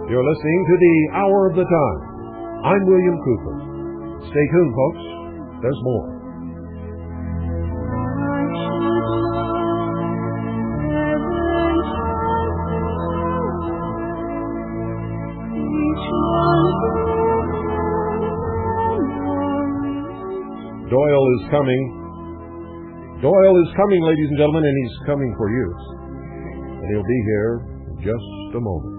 You're listening to the Hour of the Time. I'm William Cooper. Stay tuned, folks. There's more. Doyle is coming. Doyle is coming, ladies and gentlemen, and he's coming for you. And he'll be here in just a moment.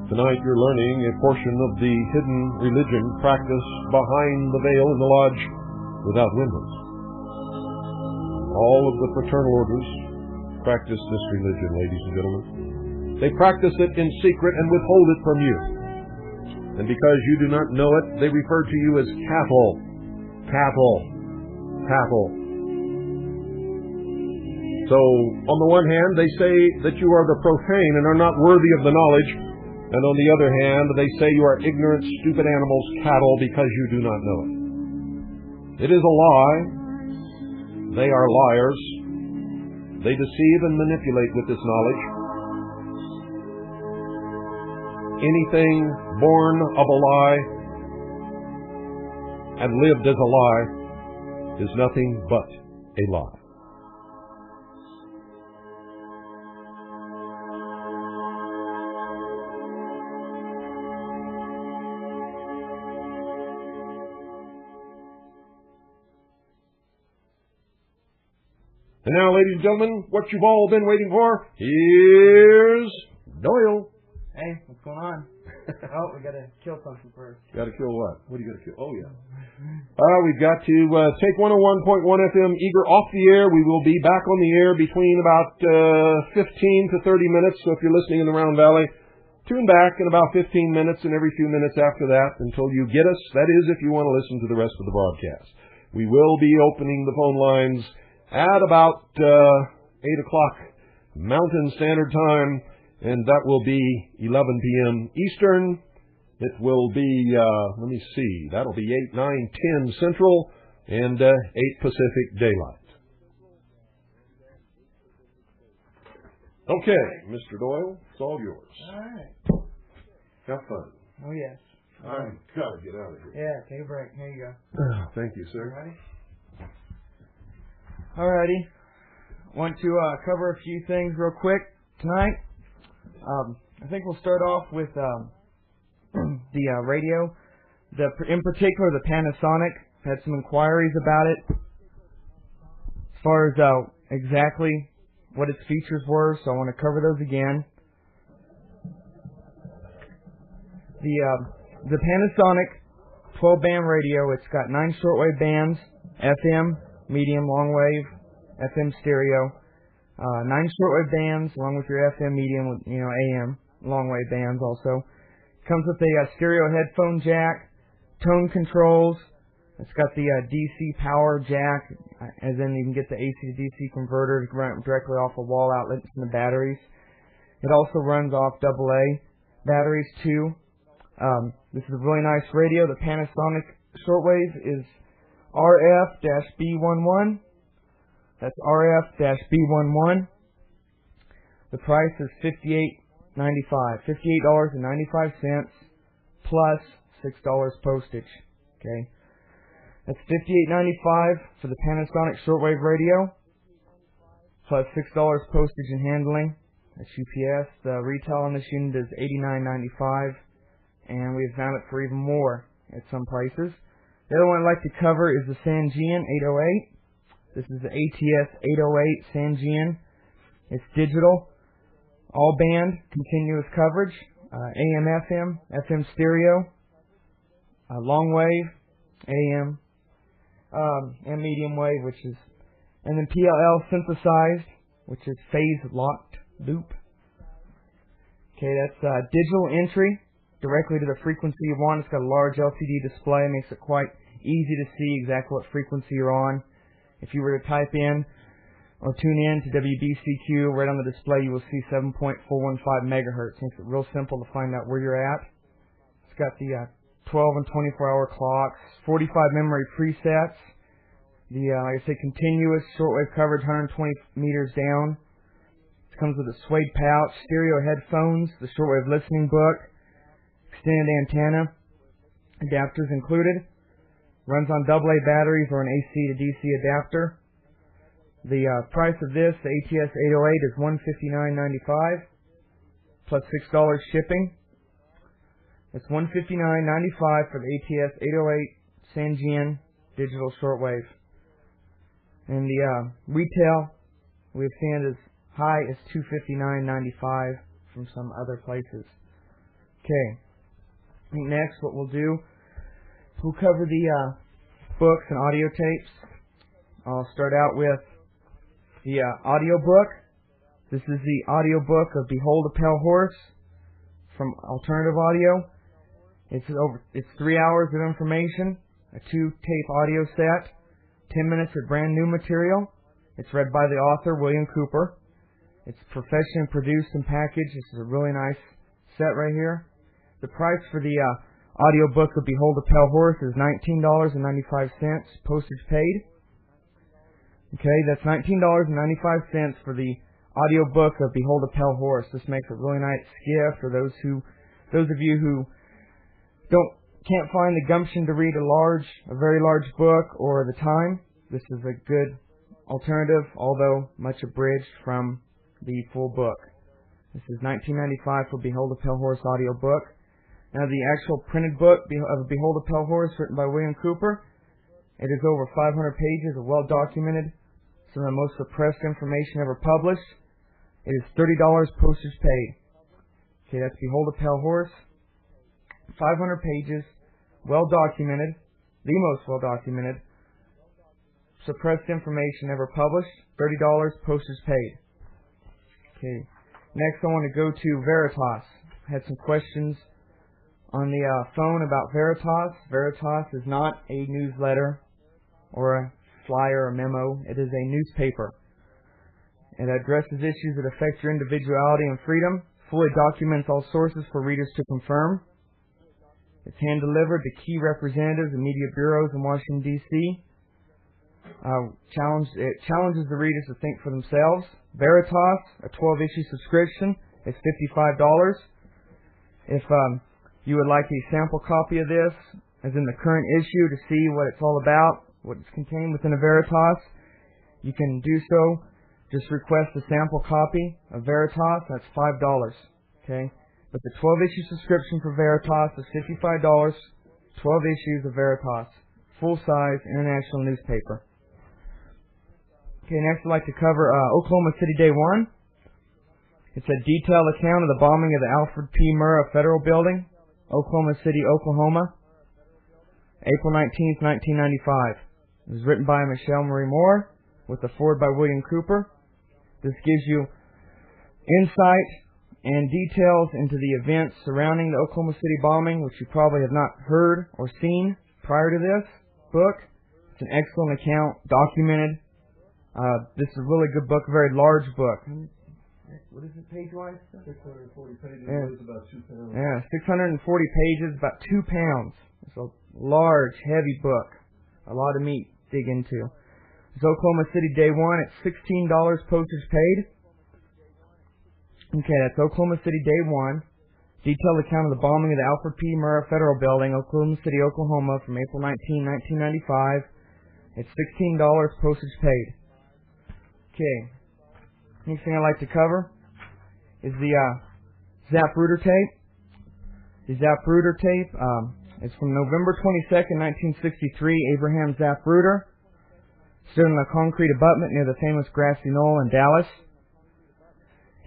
Tonight you're learning a portion of the hidden religion practiced behind the veil in the lodge without windows. All of the fraternal orders practice this religion, ladies and gentlemen. They practice it in secret and withhold it from you. And because you do not know it, they refer to you as cattle. Cattle. Cattle. So, on the one hand, they say that you are the profane and are not worthy of the knowledge. And on the other hand, they say you are ignorant, stupid animals, cattle, because you do not know it. It is a lie. They are liars. They deceive and manipulate with this knowledge. Anything born of a lie and lived as a lie is nothing but a lie. And now, ladies and gentlemen, what you've all been waiting for, here's Doyle. Hey, what's going on? Oh, we gotta kill something first. Gotta kill what? What do you gotta kill? Oh, yeah. We've got to take 101.1 FM Eager off the air. We will be back on the air between about 15 to 30 minutes. So if you're listening in the Round Valley, tune back in about 15 minutes and every few minutes after that until you get us. That is, if you want to listen to the rest of the broadcast. We will be opening the phone lines at about 8 o'clock Mountain Standard Time, and that will be 11 p.m. Eastern. It will be, let me see, that'll be 8, 9, 10 Central, and 8 Pacific Daylight. Okay, Mr. Doyle, it's all yours. All right. Have fun. Oh, yes. I've got to get out of here. Yeah, take a break. Here you go. Thank you, sir. Alrighty. Want to cover a few things real quick tonight. I think we'll start off with the radio. In particular, the Panasonic. Had some inquiries about it as far as exactly what its features were, so I want to cover those again. The Panasonic 12-band radio. It's got 9 shortwave bands, FM, medium, long wave, FM stereo, 9 shortwave bands along with your FM medium, AM long wave bands also. Comes with a stereo headphone jack, tone controls. It's got the DC power jack, as in you can get the AC to DC converter to run directly off of wall outlets and the batteries. It also runs off AA batteries too. This is a really nice radio. The Panasonic shortwave is RF-B11. That's RF-B11. The price is $58.95. $58.95 plus $6 postage. Okay. That's $58.95 for the Panasonic shortwave radio, plus $6 postage and handling. That's UPS. The retail on this unit is $89.95. and we've found it for even more at some places. The other one I'd like to cover is the Sangean 808. This is the ATS 808 Sangean. It's digital, all band, continuous coverage, AM, FM, FM stereo, long wave, AM, and medium wave, and then PLL synthesized, which is phase locked loop. Okay, that's digital entry directly to the frequency you want. It's got a large LCD display, makes it quite easy to see exactly what frequency you're on. If you were to type in or tune in to WBCQ, right on the display you will see 7.415 megahertz. Makes it real simple to find out where you're at. It's got the 12 and 24-hour clocks, 45 memory presets, the, like I say, continuous shortwave coverage, 120 meters down. It comes with a suede pouch, stereo headphones, the shortwave listening book, extended antenna, adapters included. Runs on AA batteries or an AC to DC adapter. The price of this, the ATS 808, is $159.95 plus $6 shipping. It's $159.95 for the ATS 808 Sangean digital shortwave. And the retail we've seen as high as $259.95 from some other places. Okay. Next, what we'll do, we'll cover the books and audio tapes. I'll start out with the audio book. This is the audio book of Behold a Pale Horse from Alternative Audio. It's 3 hours of information, a 2-tape audio set, 10 minutes of brand new material. It's read by the author, William Cooper. It's professionally produced and packaged. This is a really nice set right here. The price for the audio book of Behold a Pale Horse is $19.95, postage paid. Okay, that's $19.95 for the audio book of Behold a Pale Horse. This makes a really nice gift for those of you who can't find the gumption to read a very large book or the time. This is a good alternative, although much abridged from the full book. This is $19.95 for Behold a Pale Horse audio book. Now the actual printed book of Behold a Pale Horse, written by William Cooper, it is over 500 pages of well-documented, some of the most suppressed information ever published. It is $30 postage paid. Okay, that's Behold a Pale Horse. 500 pages, well-documented, the most well-documented, suppressed information ever published, $30 postage paid. Okay, next I want to go to Veritas. I had some questions on the phone about Veritas. Veritas is not a newsletter or a flyer or memo. It is a newspaper. It addresses issues that affect your individuality and freedom, fully documents all sources for readers to confirm. It's hand-delivered to key representatives and media bureaus in Washington, D.C. It challenges the readers to think for themselves. Veritas, a 12-issue subscription, is $55. If you would like a sample copy of this, as in the current issue, to see what it's all about, what is contained within a Veritas, you can do so. Just request a sample copy of Veritas. That's $5. Okay? But the 12-issue subscription for Veritas is $55. 12 issues of Veritas. Full-size international newspaper. Okay, next I'd like to cover Oklahoma City Day 1. It's a detailed account of the bombing of the Alfred P. Murrah Federal Building, Oklahoma City, Oklahoma, April 19th, 1995. It was written by Michelle Marie Moore with a foreword by William Cooper. This gives you insight and details into the events surrounding the Oklahoma City bombing, which you probably have not heard or seen prior to this book. It's an excellent account, documented. This is a really good book, a very large book. What is it page-wise? 640 pages, weighs about 2 pounds. Yeah, 640 pages, about 2 pounds. It's a large, heavy book. A lot of meat to dig into. It's Oklahoma City Day 1. It's $16 postage paid. Okay, that's Oklahoma City Day 1. Detailed account of the bombing of the Alfred P. Murrah Federal Building, Oklahoma City, Oklahoma, from April 19, 1995. It's $16 postage paid. Okay. Next thing I'd like to cover is the Zapruder tape. The Zapruder tape is from November 22nd, 1963. Abraham Zapruder stood on a concrete abutment near the famous grassy knoll in Dallas,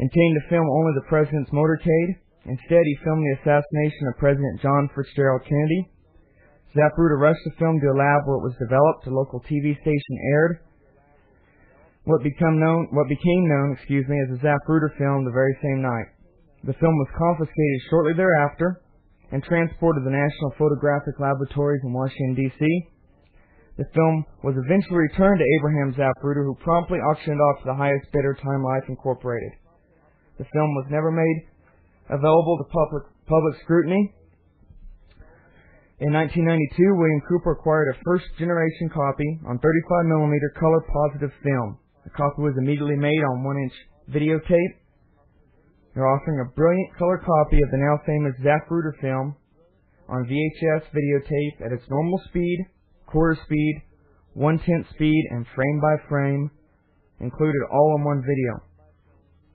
intending to film only the president's motorcade. Instead, he filmed the assassination of President John Fitzgerald Kennedy. Zapruder rushed the film to a lab where it was developed. A local TV station aired what became known as the Zapruder film the very same night. The film was confiscated shortly thereafter and transported to the National Photographic Laboratories in Washington, D.C. The film was eventually returned to Abraham Zapruder, who promptly auctioned it off to the highest bidder, Time Life Incorporated. The film was never made available to public scrutiny. In 1992, William Cooper acquired a first-generation copy on 35mm color-positive film. The copy was immediately made on 1-inch videotape. They're offering a brilliant color copy of the now famous Zapruder film on VHS videotape at its normal speed, quarter speed, 1/10 speed, and frame by frame, included all in one video.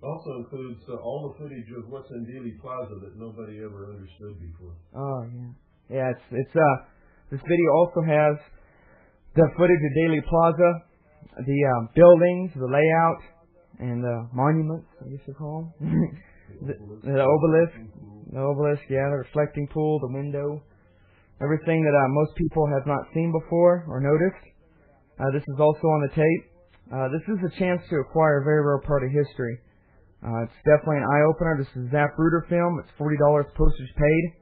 Also includes all the footage of what's in Dealey Plaza that nobody ever understood before. Oh yeah, it's this video also has the footage of Dealey Plaza, the buildings, the layout, and the monuments, I guess you call them. the obelisk, yeah, the reflecting pool, the window, everything that most people have not seen before or noticed. This is also on the tape. This is a chance to acquire a very rare part of history. It's definitely an eye-opener. This is Zapruder film. It's $40 postage paid.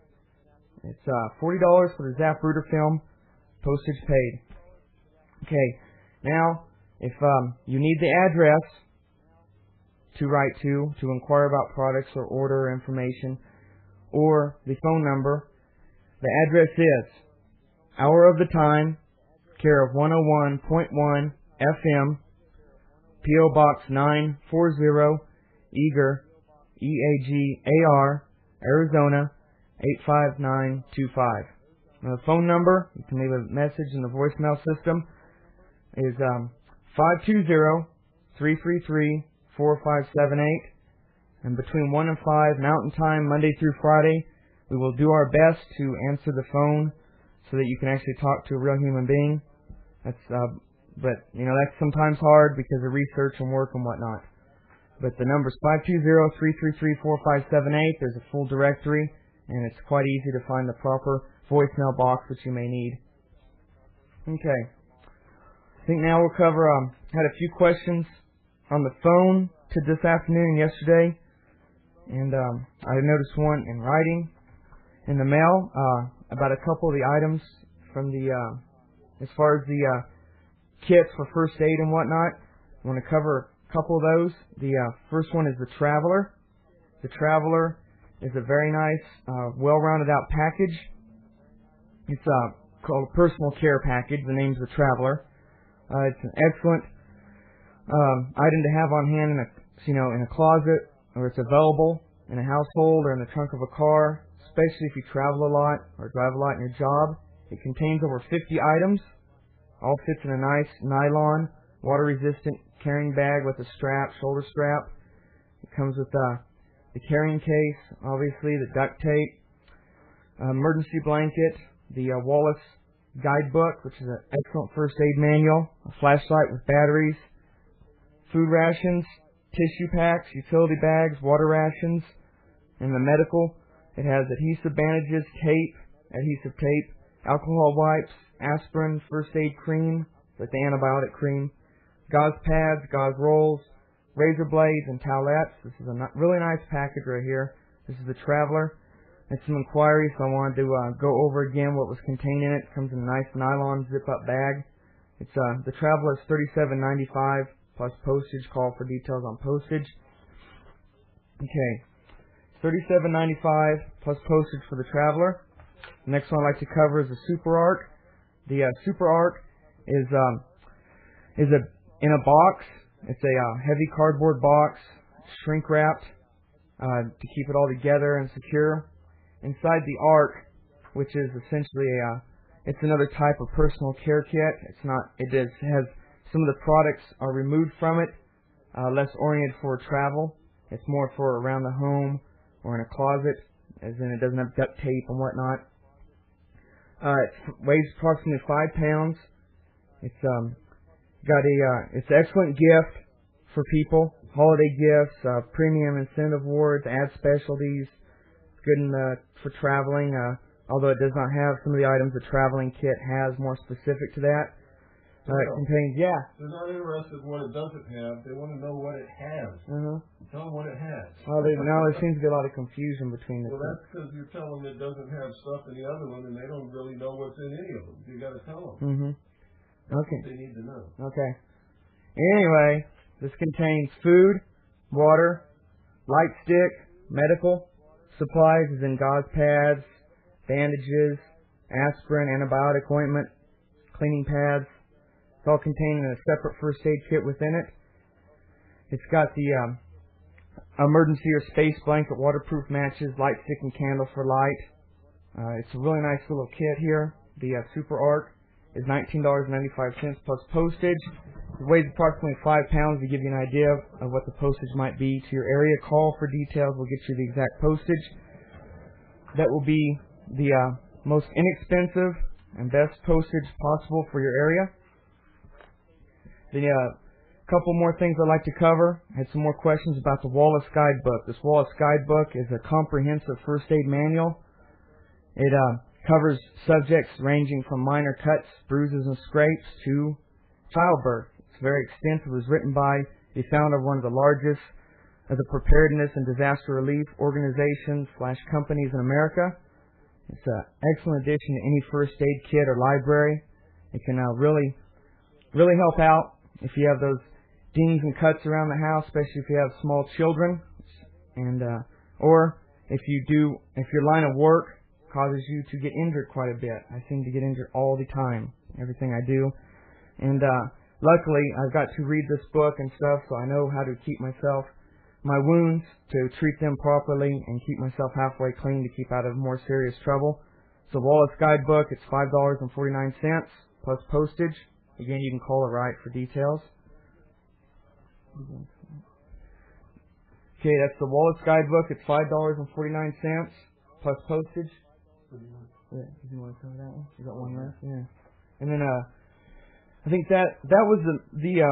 It's $40 for the Zapruder film, postage paid. Okay, now, if you need the address to write to inquire about products or order information, or the phone number, the address is Hour of the Time, care of 101.1 FM, P.O. Box 940, Eager, E-A-G-A-R, Arizona, 85925. Now, the phone number, you can leave a message in the voicemail system, is 520-333-4578. And between 1 and 5 Mountain Time, Monday through Friday, we will do our best to answer the phone so that you can actually talk to a real human being. But that's sometimes hard because of research and work and whatnot. But the number is 520-333-4578. There's a full directory, and it's quite easy to find the proper voicemail box that you may need. Okay. I think now we'll cover, had a few questions on the phone to this afternoon and yesterday. And I noticed one in writing in the mail about a couple of the items from the, as far as the kits for first aid and whatnot. I want to cover a couple of those. The first one is the Traveler. The Traveler is a very nice, well-rounded out package. It's called a personal care package. The name's the Traveler. It's an excellent item to have on hand in a closet, or it's available in a household or in the trunk of a car, especially if you travel a lot or drive a lot in your job. It contains over 50 items. All fits in a nice nylon, water-resistant carrying bag with a strap, shoulder strap. It comes with the carrying case, obviously, the duct tape, emergency blanket, the Wallace guidebook, which is an excellent first aid manual, a flashlight with batteries, food rations, tissue packs, utility bags, water rations, and the medical. It has adhesive bandages, adhesive tape, alcohol wipes, aspirin, first aid cream, like the antibiotic cream, gauze pads, gauze rolls, razor blades, and towelettes. This is a really nice package right here. This is the Traveler. And some inquiries, so I wanted to go over again what was contained in it. It comes in a nice nylon zip-up bag. It's the Traveler is $37.95 plus postage. Call for details on postage. Okay, $37.95 plus postage for the Traveler. The next one I'd like to cover is the Super Arc. The Super Arc is in a box. It's a heavy cardboard box, shrink wrapped to keep it all together and secure. Inside the Arc, which is essentially it's another type of personal care kit. It has some of the products are removed from it, less oriented for travel. It's more for around the home or in a closet. as in it doesn't have duct tape and whatnot. It weighs approximately 5 pounds. It's it's an excellent gift for people. Holiday gifts, premium incentive awards, ad specialties. It's good for traveling. Although it does not have some of the items the traveling kit has more specific to that. It contains, They're not interested in what it doesn't have. They want to know what it has. Tell them what it has. Well, there seems to be a lot of confusion between the two. Well, that's because you're telling them it doesn't have stuff in the other one, and they don't really know what's in any of them. You got to tell them. That's what they need to know. Okay. Anyway, this contains food, water, light stick, medical supplies, as in gauze pads, bandages, aspirin, antibiotic ointment, cleaning pads. It's all contained in a separate first aid kit within it. It's got the emergency or space blanket, waterproof matches, light stick and candle for light. It's a really nice little kit here. The Super Arc is $19.95 plus postage. It weighs approximately 5 pounds to give you an idea of what the postage might be to your area. Call for details. We'll get you the exact postage. That will be the most inexpensive and best postage possible for your area. The couple more things I'd like to cover. I had some more questions about the Wallace Guidebook. This Wallace Guidebook is a comprehensive first aid manual. It covers subjects ranging from minor cuts, bruises, and scrapes to childbirth. It's very extensive. It was written by the founder of one of the largest of the preparedness and disaster relief organizations / companies in America. It's an excellent addition to any first aid kit or library. It can really help out if you have those dings and cuts around the house, especially if you have small children, and or if your line of work causes you to get injured quite a bit. I seem to get injured all the time, everything I do, and luckily I've got to read this book and stuff, so I know how to keep my wounds, to treat them properly and keep myself halfway clean to keep out of more serious trouble. So Wallace Guidebook, it's $5.49 plus postage. Again, you can call it right for details. Okay, that's the Wallace Guidebook. It's $5.49 plus postage. Yeah, you want to cover that one? You got one left? Yeah. And then I think that was the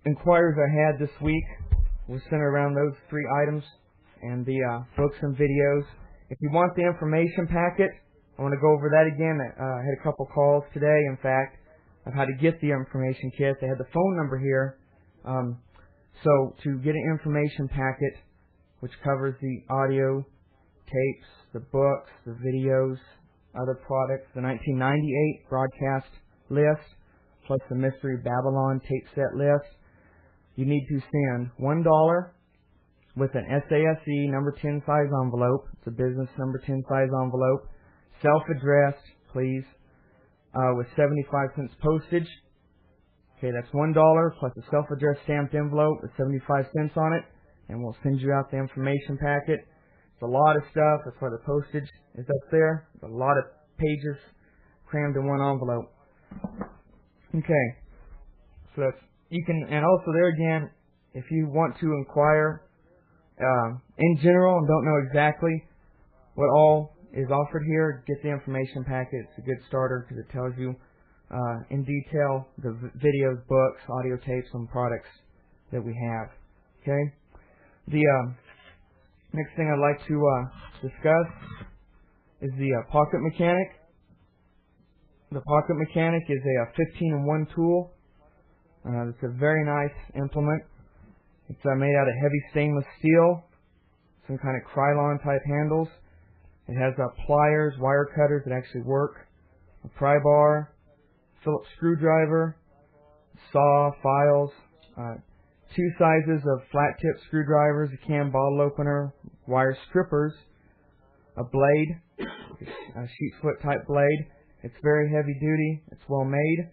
inquiries I had this week was centered around those 3 items and the books and videos. If you want the information packet, I want to go over that again. I had a couple calls today, in fact, of how to get the information kit. They had the phone number here. So to get an information packet, which covers the audio, tapes, the books, the videos, other products, the 1998 broadcast list, plus the Mystery Babylon tape set list, you need to send $1 with an SASE number 10 size envelope. It's a business number 10 size envelope, self-addressed, please, with 75 cents postage. Okay, that's $1 plus a self-addressed stamped envelope with 75 cents on it, and we'll send you out the information packet. It's a lot of stuff. That's why the postage is up there. It's a lot of pages crammed in one envelope. Okay, so that's, you can, and also there again, if you want to inquire in general and don't know exactly what all is offered here, get the information packet. It's a good starter because it tells you in detail the videos, books, audio tapes, and products that we have. Okay. The next thing I'd like to discuss is the pocket mechanic. The pocket mechanic is a 15-in-1 tool. It's a very nice implement. It's made out of heavy stainless steel, some kind of Krylon type handles. It has pliers, wire cutters that actually work, a pry bar, Phillips screwdriver, saw, files, 2 sizes of flat tip screwdrivers, a can bottle opener, wire strippers, a blade, a sheet foot type blade. It's very heavy duty. It's well made.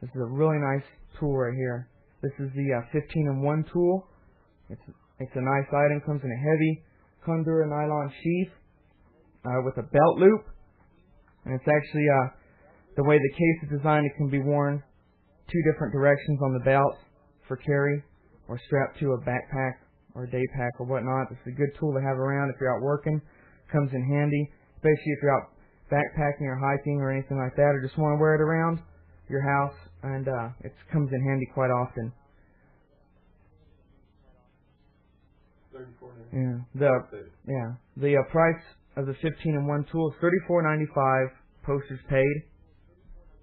This is a really nice tool right here. This is the 15-in-1 tool. It's a nice item. Comes in a heavy Kundura nylon sheath with a belt loop, and it's actually the way the case is designed. It can be worn 2 different directions on the belt for carry, or strapped to a backpack or a day pack or whatnot. It's a good tool to have around if you're out working. Comes in handy, especially if you're out backpacking or hiking or anything like that, or just want to wear it around your house, and it comes in handy quite often. The price of the 15-in-1 tool is $34.95, postage paid.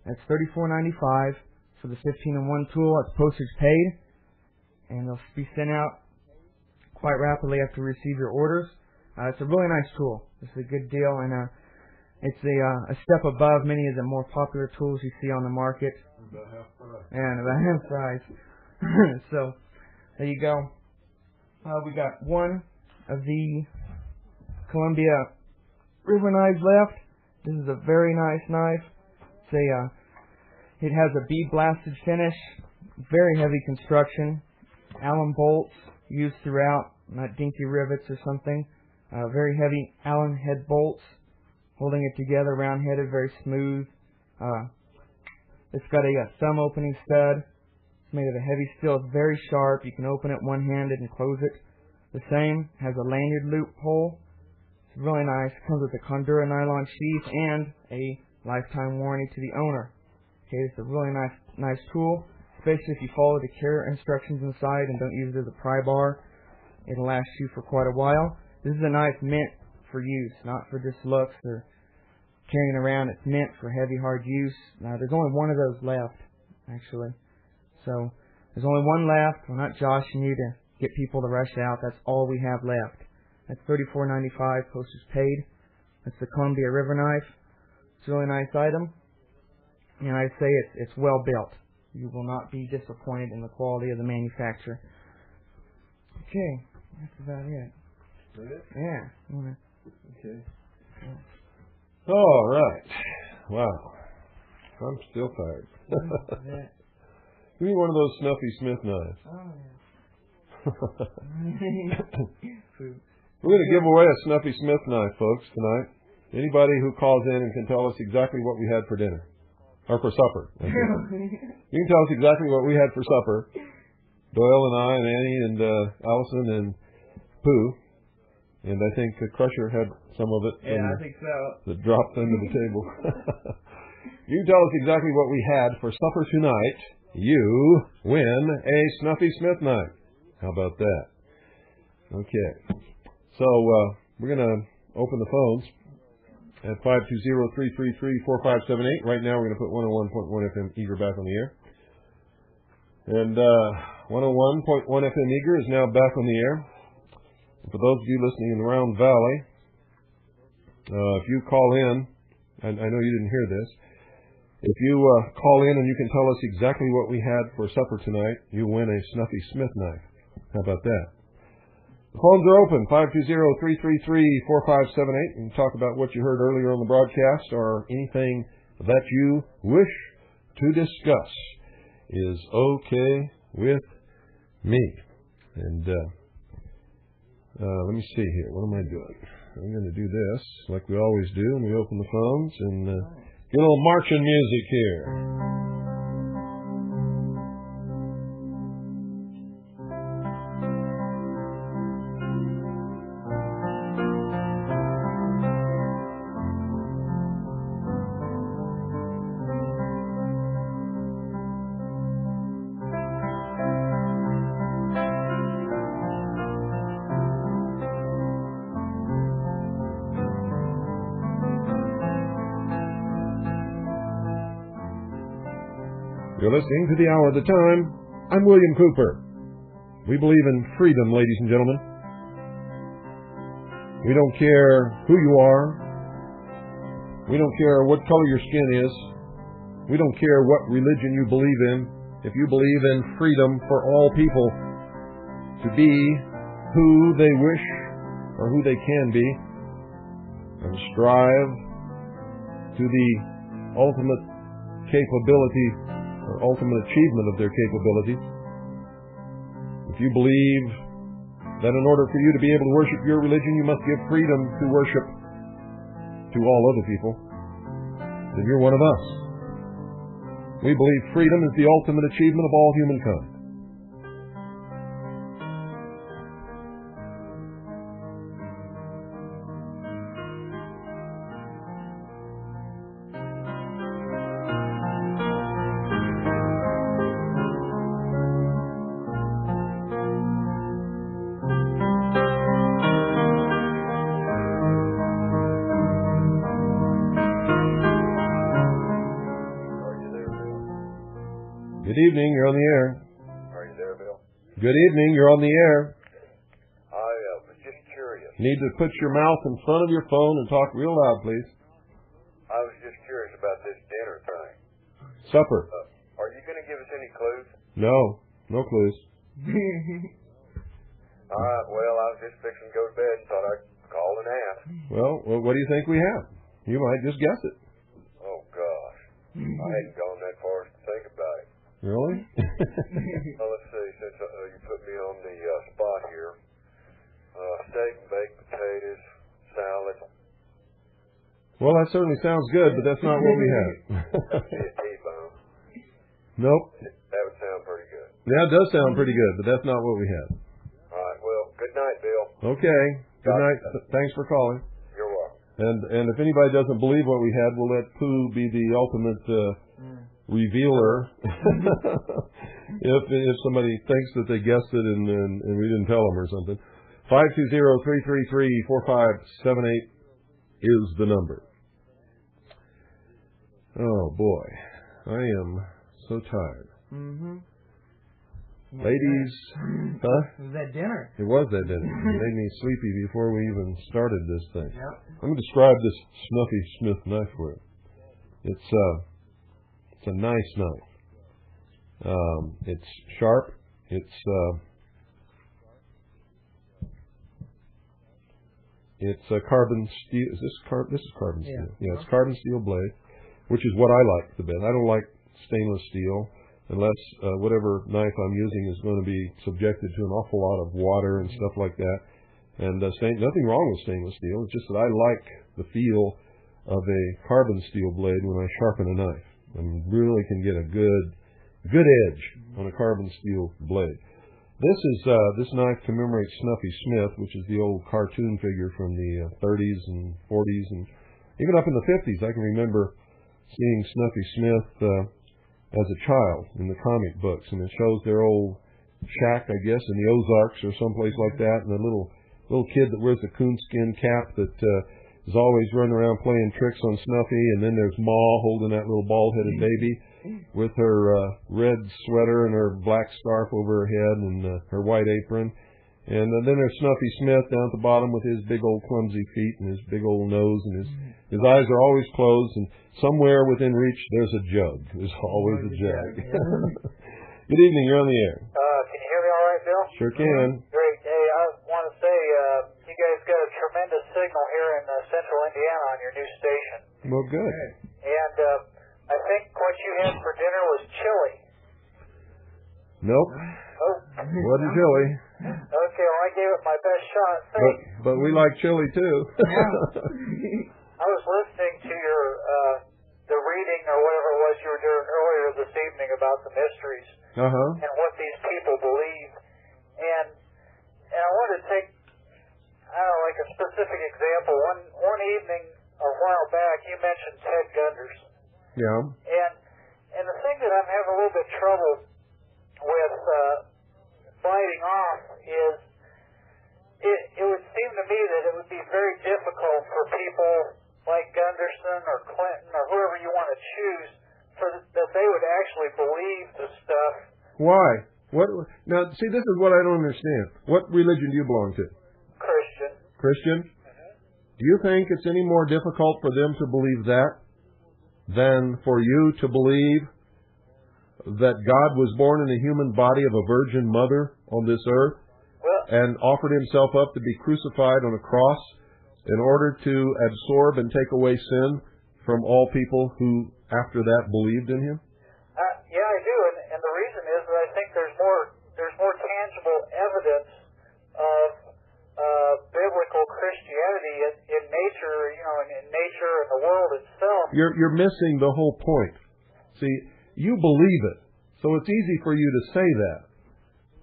That's $34.95 for the 15-in-1 tool. That's postage paid, and they'll be sent out quite rapidly after you receive your orders. It's a really nice tool. It's a good deal, and it's a step above many of the more popular tools you see on the market. About half price. And about half price. So, there you go. We got one of the Columbia River knives left. This is a very nice knife. It has a bead blasted finish, very heavy construction, Allen bolts used throughout, not dinky rivets or something. Very heavy Allen head bolts holding it together, round-headed, very smooth. It's got a thumb opening stud. It's made of a heavy steel. It's very sharp. You can open it one-handed and close it. The same has a lanyard loop hole. It's really nice. It comes with a Condura nylon sheath and a lifetime warranty to the owner. Okay, it's a really nice tool, especially if you follow the care instructions inside and don't use it as a pry bar. It'll last you for quite a while. This is a knife meant for use, not for just looks or carrying around. It's meant for heavy, hard use. There's only one of those left, actually. So there's only one left. We're not joshing you to get people to rush out. That's all we have left. That's $34.95, postage paid. That's the Columbia River knife. It's a really nice item, and I say it's well built. You will not be disappointed in the quality of the manufacturer. Okay, that's about it. Really? Yeah. Okay. All right. Wow. I'm still tired. Give me one of those Snuffy Smith knives. Oh, yeah. We're going to give away a Snuffy Smith knife, folks, tonight. Anybody who calls in and can tell us exactly what we had for dinner. Or for supper. You can tell us exactly what we had for supper. Doyle and I and Annie and Allison and Pooh. And I think the Crusher had some of it. Yeah, I think so. That dropped under the table. You tell us exactly what we had for supper tonight. You win a Snuffy Smith knife. How about that? Okay. So we're going to open the phones at 520-333-4578. Right now we're going to put 101.1 FM Eager back on the air. And 101.1 FM Eager is now back on the air. For those of you listening in the Round Valley, if you call in, I know you didn't hear this, if you call in and you can tell us exactly what we had for supper tonight, you win a Snuffy Smith knife. How about that? The phones are open, 520-333-4578. You can talk about what you heard earlier on the broadcast or anything that you wish to discuss is okay with me. And let me see here. What am I doing? I'm going to do this like we always do, and we open the phones and get a little marching music here. You're listening to The Hour of the Time. I'm William Cooper. We believe in freedom, ladies and gentlemen. We don't care who you are. We don't care what color your skin is. We don't care what religion you believe in. If you believe in freedom for all people to be who they wish or who they can be and strive to the ultimate capability or ultimate achievement of their capabilities. If you believe that in order for you to be able to worship your religion, you must give freedom to worship to all other people, then you're one of us. We believe freedom is the ultimate achievement of all humankind. Good evening. You're on the air. Are you there, Bill? Good evening. You're on the air. I was just curious. Need to put your mouth in front of your phone and talk real loud, please. I was just curious about this dinner thing. Supper. Are you going to give us any clues? No. No clues. All right. Well, I was just fixing to go to bed and thought I'd call and ask. Well, what do you think we have? You might just guess it. Oh, gosh. I hadn't gone that far to think about it. Really? Well, let's see. Since you put me on the spot here. Steak and baked potatoes, salad. Well, that certainly sounds good, but that's not what we have. T-bone. Nope. That would sound pretty good. Yeah, it does sound pretty good, but that's not what we have. All right. Well, good night, Bill. Okay. Good night. Thanks for calling. You're welcome. And if anybody doesn't believe what we had, we'll let Pooh be the ultimate revealer. if somebody thinks that they guessed it and we didn't tell them or something. 520-333-4578 is the number. Oh boy, I am so tired. Ladies, huh? It was that dinner. It was that dinner. It made me sleepy before we even started this thing. Yep. I'm going to describe this Snuffy Smith knife for you. It's a nice knife. It's sharp. It's a carbon steel. This is carbon steel. Yeah, it's carbon steel blade, which is what I like the best. I don't like stainless steel unless whatever knife I'm using is going to be subjected to an awful lot of water and stuff like that. And nothing wrong with stainless steel. It's just that I like the feel of a carbon steel blade when I sharpen a knife. I really can get a good edge on a carbon steel blade. This knife commemorates Snuffy Smith, which is the old cartoon figure from the 30s and 40s, and even up in the 50s. I can remember seeing Snuffy Smith as a child in the comic books, and it shows their old shack, I guess, in the Ozarks or someplace like that, and a little kid that wears a coonskin cap that is always running around playing tricks on Snuffy, and then there's Ma holding that little bald-headed baby with her red sweater and her black scarf over her head and her white apron. And then there's Snuffy Smith down at the bottom with his big old clumsy feet and his big old nose, and his eyes are always closed, and somewhere within reach there's a jug. There's always a jug. Good evening, you're on the air. Can you hear me all right, Bill? Sure can. Great. Hey, I want to say you guys got a tremendous signal here in central Indiana on your new station. Well, good. And I think what you had for dinner was chili. Nope. Oh. Wasn't chili. Okay, well, I gave it my best shot. But we like chili, too. I was listening to your the reading or whatever it was you were doing earlier this evening about the mysteries and what these people believe. And I wanted to take, I don't know, like a specific example. One evening a while back, you mentioned Ted Gunderson. Yeah. And the thing that I'm having a little bit trouble with fighting off is it would seem to me that it would be very difficult for people like Gunderson or Clinton or whoever you want to choose that they would actually believe the stuff. Why? What? Now, see, this is what I don't understand. What religion do you belong to? Christian. Christian? Do you think it's any more difficult for them to believe that than for you to believe that God was born in a human body of a virgin mother on this earth and offered himself up to be crucified on a cross in order to absorb and take away sin from all people who, after that, believed in him? Yeah, I do, and the reason is that I think there's more tangible evidence of biblical Christianity in nature, in nature and the world itself. You're missing the whole point. See, you believe it, so it's easy for you to say that.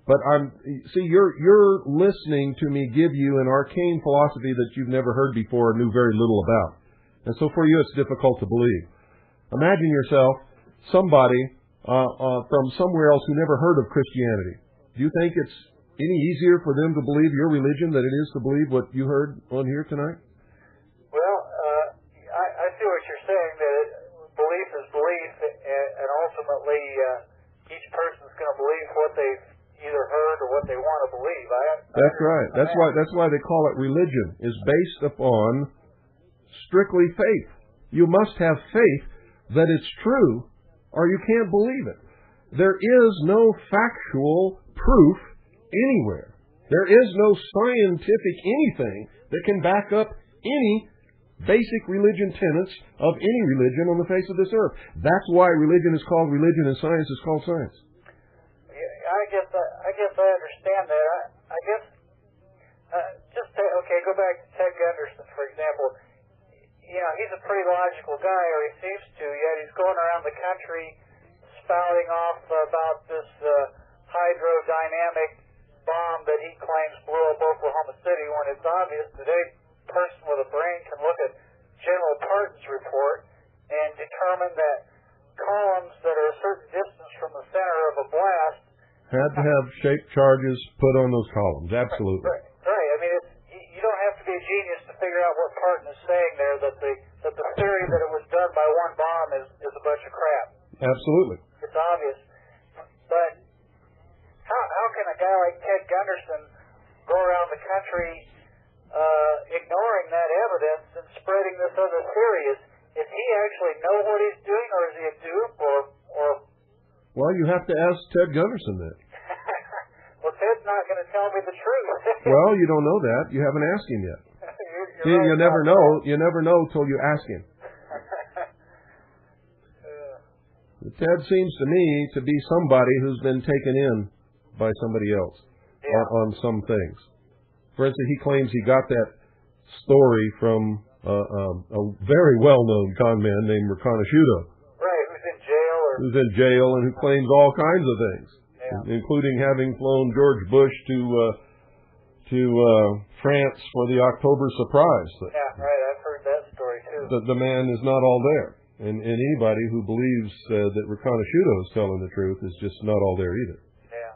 But you're listening to me give you an arcane philosophy that you've never heard before or knew very little about. And so for you it's difficult to believe. Imagine yourself somebody from somewhere else who never heard of Christianity. Do you think it's any easier for them to believe your religion than it is to believe what you heard on here tonight? Well, I see what you're saying, that belief is belief, and ultimately, each person's going to believe what they've either heard or what they want to believe. That's right. That's why they call it religion, is based upon strictly faith. You must have faith that it's true, or you can't believe it. There is no factual proof anywhere. There is no scientific anything that can back up any basic religion tenets of any religion on the face of this earth. That's why religion is called religion and science is called science. I guess I understand that. I guess go back to Ted Gunderson, for example. You know, he's a pretty logical guy, or he seems to, yet he's going around the country spouting off about this hydrodynamic bomb that he claims blew up Oklahoma City, when it's obvious that a person with a brain can look at General Parton's report and determine that columns that are a certain distance from the center of a blast had to have shaped charges put on those columns. Absolutely. Right. I mean, you don't have to be a genius to figure out what Parton is saying there, that the theory that it was done by one bomb is a bunch of crap. Absolutely. It's obvious. But how can a guy like Ted Gunderson go around the country ignoring that evidence and spreading this other theory? Is he actually know what he's doing, or is he a dupe, or Well, you have to ask Ted Gunderson that. Well, Ted's not going to tell me the truth. Well, you don't know that. You haven't asked him yet. You'll never know. You never know till you ask him. Ted seems to me to be somebody who's been taken in by somebody else on some things. For instance, he claims he got that story from a very well-known con man named Reconasciuto. Right, who's in jail and who claims all kinds of things, including having flown George Bush to France for the October surprise. Yeah, right. I've heard that story too. The man is not all there, and anybody who believes that Reconasciuto is telling the truth is just not all there either. Yeah.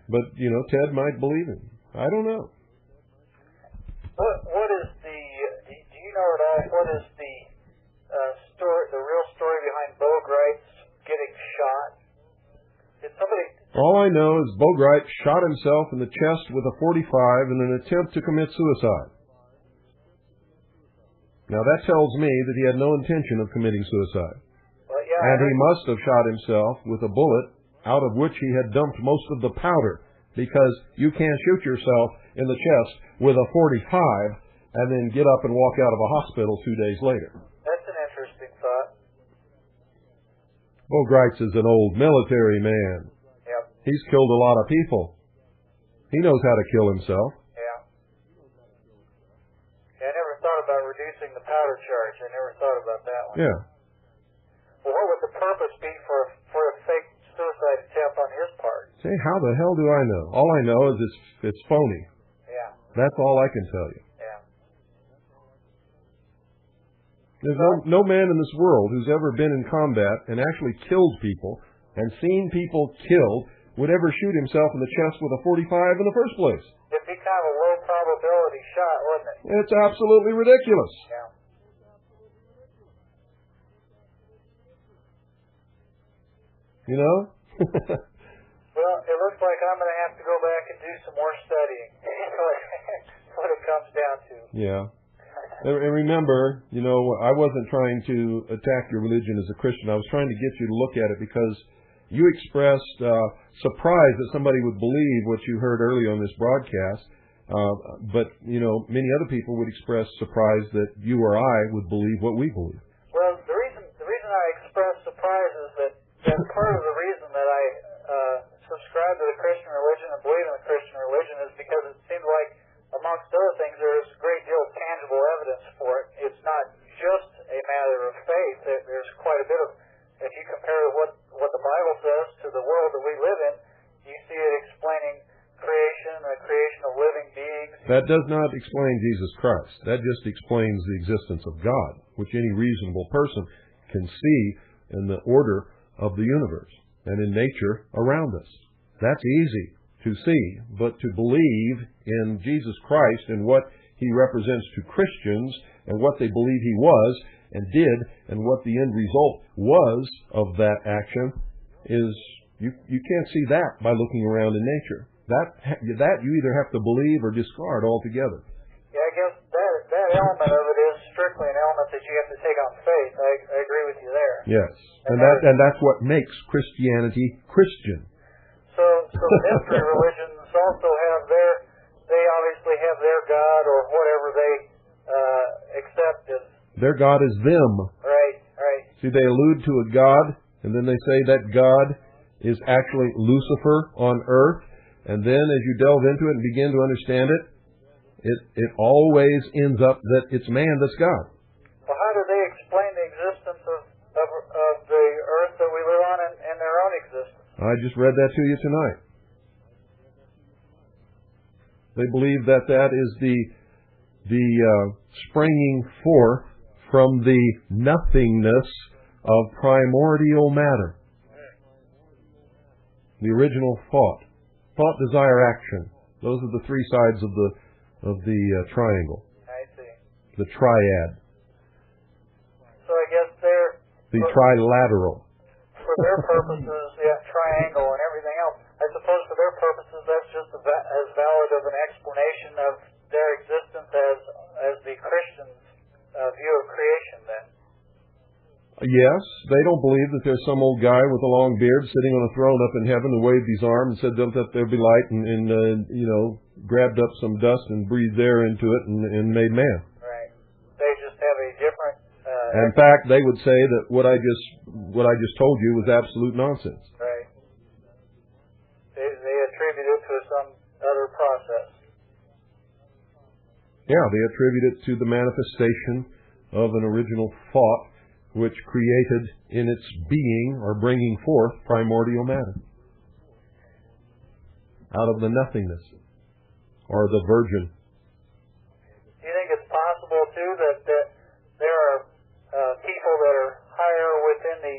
But Ted might believe him. I don't know. What is the? Do you know at all? What is the story? The real story behind Bogart's getting shot? Did somebody? All I know is Bogart shot himself in the chest with a .45 in an attempt to commit suicide. Now that tells me that he had no intention of committing suicide. Well, yeah, and he must have shot himself with a bullet out of which he had dumped most of the powder, because you can't shoot yourself in the chest with a .45 and then get up and walk out of a hospital 2 days later. That's an interesting thought. Bogart's is an old military man. Yep. He's killed a lot of people. He knows how to kill himself. Yeah. I never thought about reducing the powder charge. I never thought about that one. Yeah. Well, what would the purpose be for a fake suicide attempt on his part? Say, how the hell do I know? All I know is it's phony. Yeah. That's all I can tell you. Yeah. There's no man in this world who's ever been in combat and actually killed people and seen people killed would ever shoot himself in the chest with a .45 in the first place. It'd be kind of a low probability shot, wouldn't it? It's absolutely ridiculous. Yeah. Well, it looks like I'm going to have to go back and do some more studying. What it comes down to. Yeah. And remember, I wasn't trying to attack your religion as a Christian. I was trying to get you to look at it because you expressed surprise that somebody would believe what you heard early on this broadcast. But many other people would express surprise that you or I would believe what we believe. Well, the reason I express surprise is that part of the reason that I subscribe to the Christian religion and believe in the Christian religion is because it seems like, amongst other things, there's a great deal of tangible evidence for it. It's not just a matter of faith. There's quite a bit of, if you compare what the Bible says to the world that we live in, you see it explaining creation and the creation of living beings. That does not explain Jesus Christ. That just explains the existence of God, which any reasonable person can see in the order of the universe and in nature around us. That's easy to see, but to believe in Jesus Christ and what he represents to Christians and what they believe he was and did and what the end result was of that action, is you can't see that by looking around in nature. That you either have to believe or discard altogether. Yeah, I guess that element of it is strictly an element that you have to take on faith. I agree with you there. Yes, and that's what makes Christianity Christian. So the mystery religions also have they obviously have their God or whatever they accept as. Their God is them. Right. See, they allude to a God, and then they say that God is actually Lucifer on earth, and then as you delve into it and begin to understand it, it always ends up that it's man that's God. Well, how do they explain the existence of the earth that we live on and their own existence? I just read that to you tonight. They believe that is the springing forth from the nothingness of primordial matter. The original thought, desire, action. Those are the three sides of the triangle. I see. The triad. So I guess the trilateral. For their purposes, triangle and everything else. I suppose for their purposes, that's just as valid of an explanation of their existence as the Christians' view of creation. Then. Yes, they don't believe that there's some old guy with a long beard sitting on a throne up in heaven who waved his arm and said that there'll be light and grabbed up some dust and breathed air into it and made man. Right. They just have a different. In fact, they would say that what I just told you was absolute nonsense. Right. They attribute it to some other process. Yeah, they attribute it to the manifestation of an original thought which created in its being or bringing forth primordial matter out of the nothingness or the virgin. Do you think it's possible too that there are people that are higher within the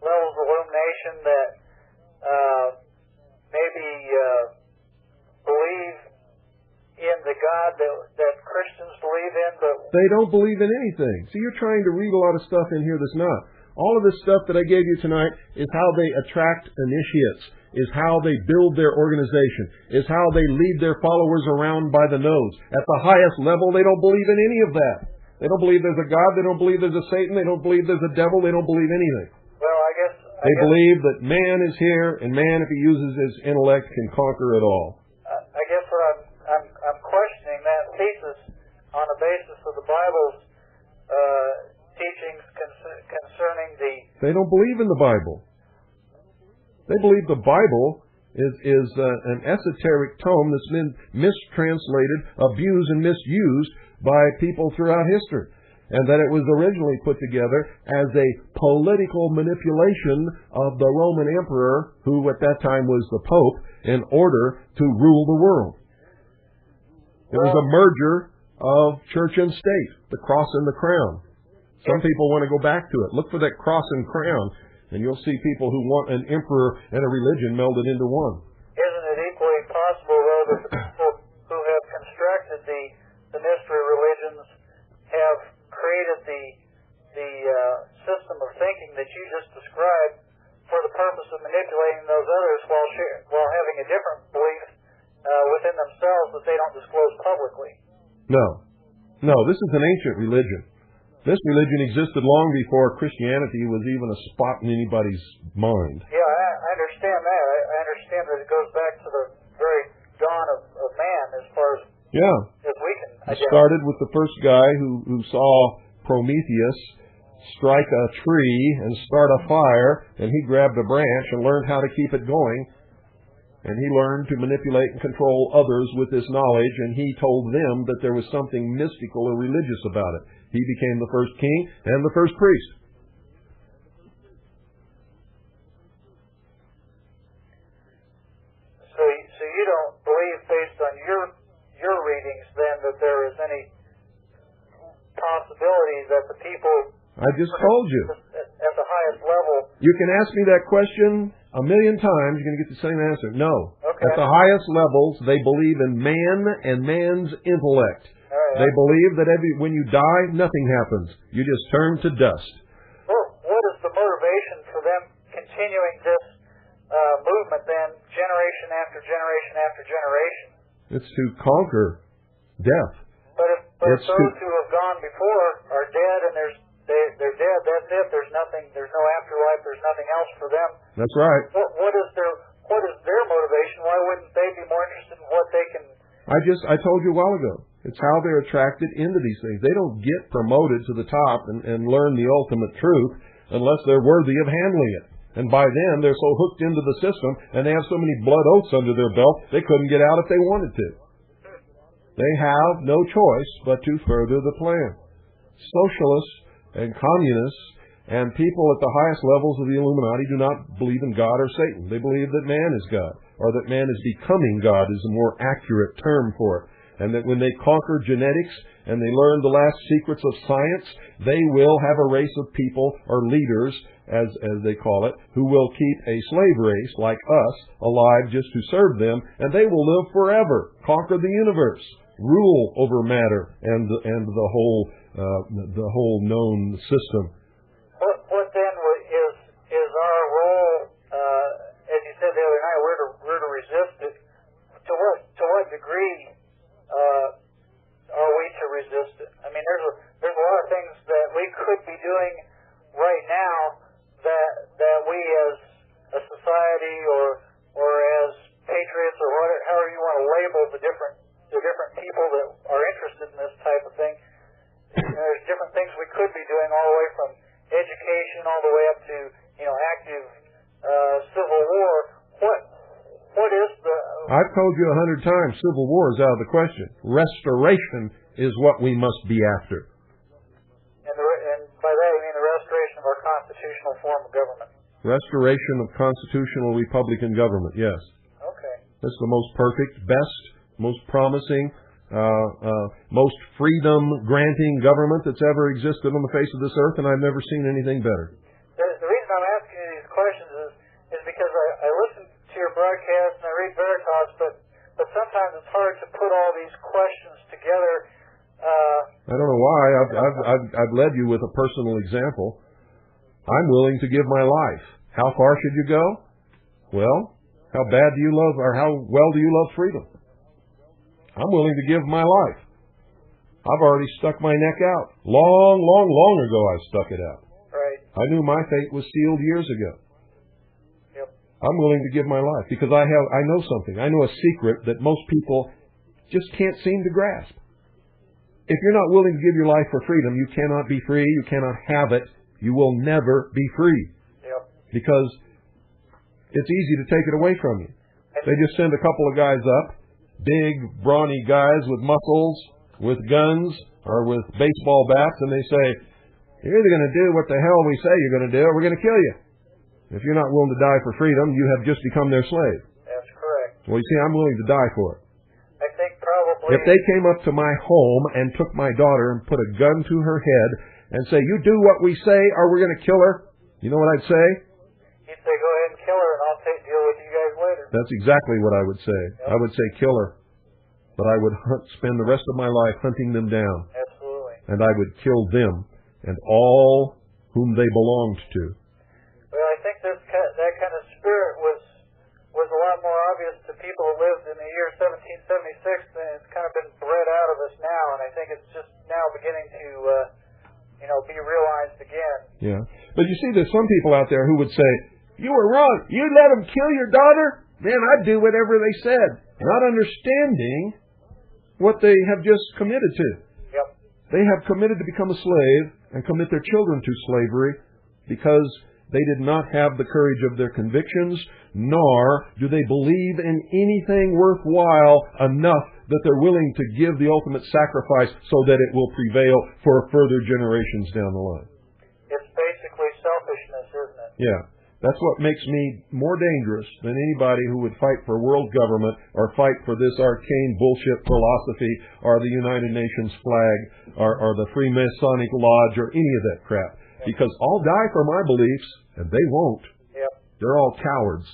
levels of illumination that maybe believe in the God that Christians believe in, but they don't believe in anything. So you're trying to read a lot of stuff in here that's not. All of this stuff that I gave you tonight is how they attract initiates, is how they build their organization, is how they lead their followers around by the nose. At the highest level, they don't believe in any of that. They don't believe there's a God. They don't believe there's a Satan. They don't believe there's a devil. They don't believe anything. Well, I guess they believe that man is here, and man, if he uses his intellect, can conquer it all. I guess what I'm questioning that thesis on the basis of the Bible's teachings concerning the. They don't believe in the Bible. They believe the Bible is an esoteric tome that's been mistranslated, abused, and misused by people throughout history, and that it was originally put together as a political manipulation of the Roman emperor, who at that time was the Pope, in order to rule the world. It was a merger of church and state, the cross and the crown. Some people want to go back to it. Look for that cross and crown, and you'll see people who want an emperor and a religion melded into one. Isn't it equally possible, though, that the people who have constructed the mystery religions have created the system of thinking that you just described for the purpose of manipulating those others while having a different belief within themselves that they don't disclose publicly? No, this is an ancient religion. This religion existed long before Christianity was even a spot in anybody's mind. Yeah, I understand that. I understand that it goes back to the very dawn of man as far as we can. It started with the first guy who saw Prometheus strike a tree and start a fire, and he grabbed a branch and learned how to keep it going. And he learned to manipulate and control others with this knowledge, and he told them that there was something mystical or religious about it. He became the first king and the first priest. So you don't believe, based on your readings, then, that there is any possibility that the people... I just told you. At the highest level... You can ask me that question a million times, you're going to get the same answer. No. Okay. At the highest levels, they believe in man and man's intellect. Right. They believe that when you die, nothing happens. You just turn to dust. Well, what is the motivation for them continuing this movement then, generation after generation after generation. It's to conquer death. But if those who have gone before are dead and they're dead, that's it. There's nothing. There's no afterlife. There's nothing else for them. That's right. What is their motivation? Why wouldn't they be more interested in what they can? I told you a while ago. It's how they're attracted into these things. They don't get promoted to the top and learn the ultimate truth unless they're worthy of handling it. And by then, they're so hooked into the system, and they have so many blood oaths under their belt, they couldn't get out if they wanted to. They have no choice but to further the plan. Socialists and communists and people at the highest levels of the Illuminati do not believe in God or Satan. They believe that man is God, or that man is becoming God is a more accurate term for it. And that when they conquer genetics and they learn the last secrets of science, they will have a race of people, or leaders, as they call it, who will keep a slave race like us alive just to serve them, and they will live forever, conquer the universe, rule over matter and the whole known system. What then is our role? As you said the other night, we're to resist it. To what degree are we to resist it? I mean, there's a lot of things that we could be doing right now that we as a society or as patriots or however you want to label the different people that are interested in this type of thing. There's different things we could be doing, all the way from education all the way up to active civil war. What is the? I've told you 100 times, civil war is out of the question. Restoration is what we must be after. And by that you mean the restoration of our constitutional form of government. Restoration of constitutional republican government, yes. Okay. That's the most perfect, best, most promising, most freedom-granting government that's ever existed on the face of this earth, and I've never seen anything better. The reason I'm asking you these questions is because I listen to your broadcast and I read Veritas, but sometimes it's hard to put all these questions together. I don't know why. I've led you with a personal example. I'm willing to give my life. How far should you go? Well, how bad do you love, or how well do you love freedom? I'm willing to give my life. I've already stuck my neck out. Long ago I stuck it out. Right. I knew my fate was sealed years ago. Yep. I'm willing to give my life because I know something. I know a secret that most people just can't seem to grasp. If you're not willing to give your life for freedom, you cannot be free. You cannot have it. You will never be free. Yep. Because it's easy to take it away from you. They just send a couple of guys up, big, brawny guys with muscles, with guns, or with baseball bats, and they say, you're either going to do what the hell we say you're going to do, or we're going to kill you. If you're not willing to die for freedom, you have just become their slave. That's correct. Well, you see, I'm willing to die for it. I think probably... If they came up to my home and took my daughter and put a gun to her head and say, you do what we say or we're going to kill her, you know what I'd say? You'd say, go ahead and kill her and I'll deal with you guys later. That's exactly what I would say. Yep. I would say kill her. But I would spend the rest of my life hunting them down. Absolutely. And I would kill them and all whom they belonged to. Well, I think that kind of spirit was a lot more obvious to people who lived in the year 1776, and it's kind of been bred out of us now, and I think it's just now beginning to, be realized again. Yeah. But you see, there's some people out there who would say, you were wrong. You let them kill your daughter? Then I'd do whatever they said. Not understanding what they have just committed to. Yep. They have committed to become a slave and commit their children to slavery because they did not have the courage of their convictions, nor do they believe in anything worthwhile enough that they're willing to give the ultimate sacrifice so that it will prevail for further generations down the line. It's basically selfishness, isn't it? Yeah. That's what makes me more dangerous than anybody who would fight for world government or fight for this arcane bullshit philosophy or the United Nations flag or the Freemasonic Lodge or any of that crap. Because I'll die for my beliefs, and they won't. Yep. They're all cowards.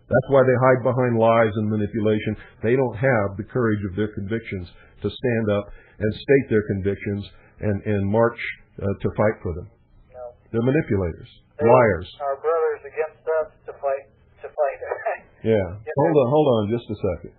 That's why they hide behind lies and manipulation. They don't have the courage of their convictions to stand up and state their convictions and march to fight for them. No. They're manipulators, liars. Our brothers against us to fight explained it. Yeah. Hold on just a second.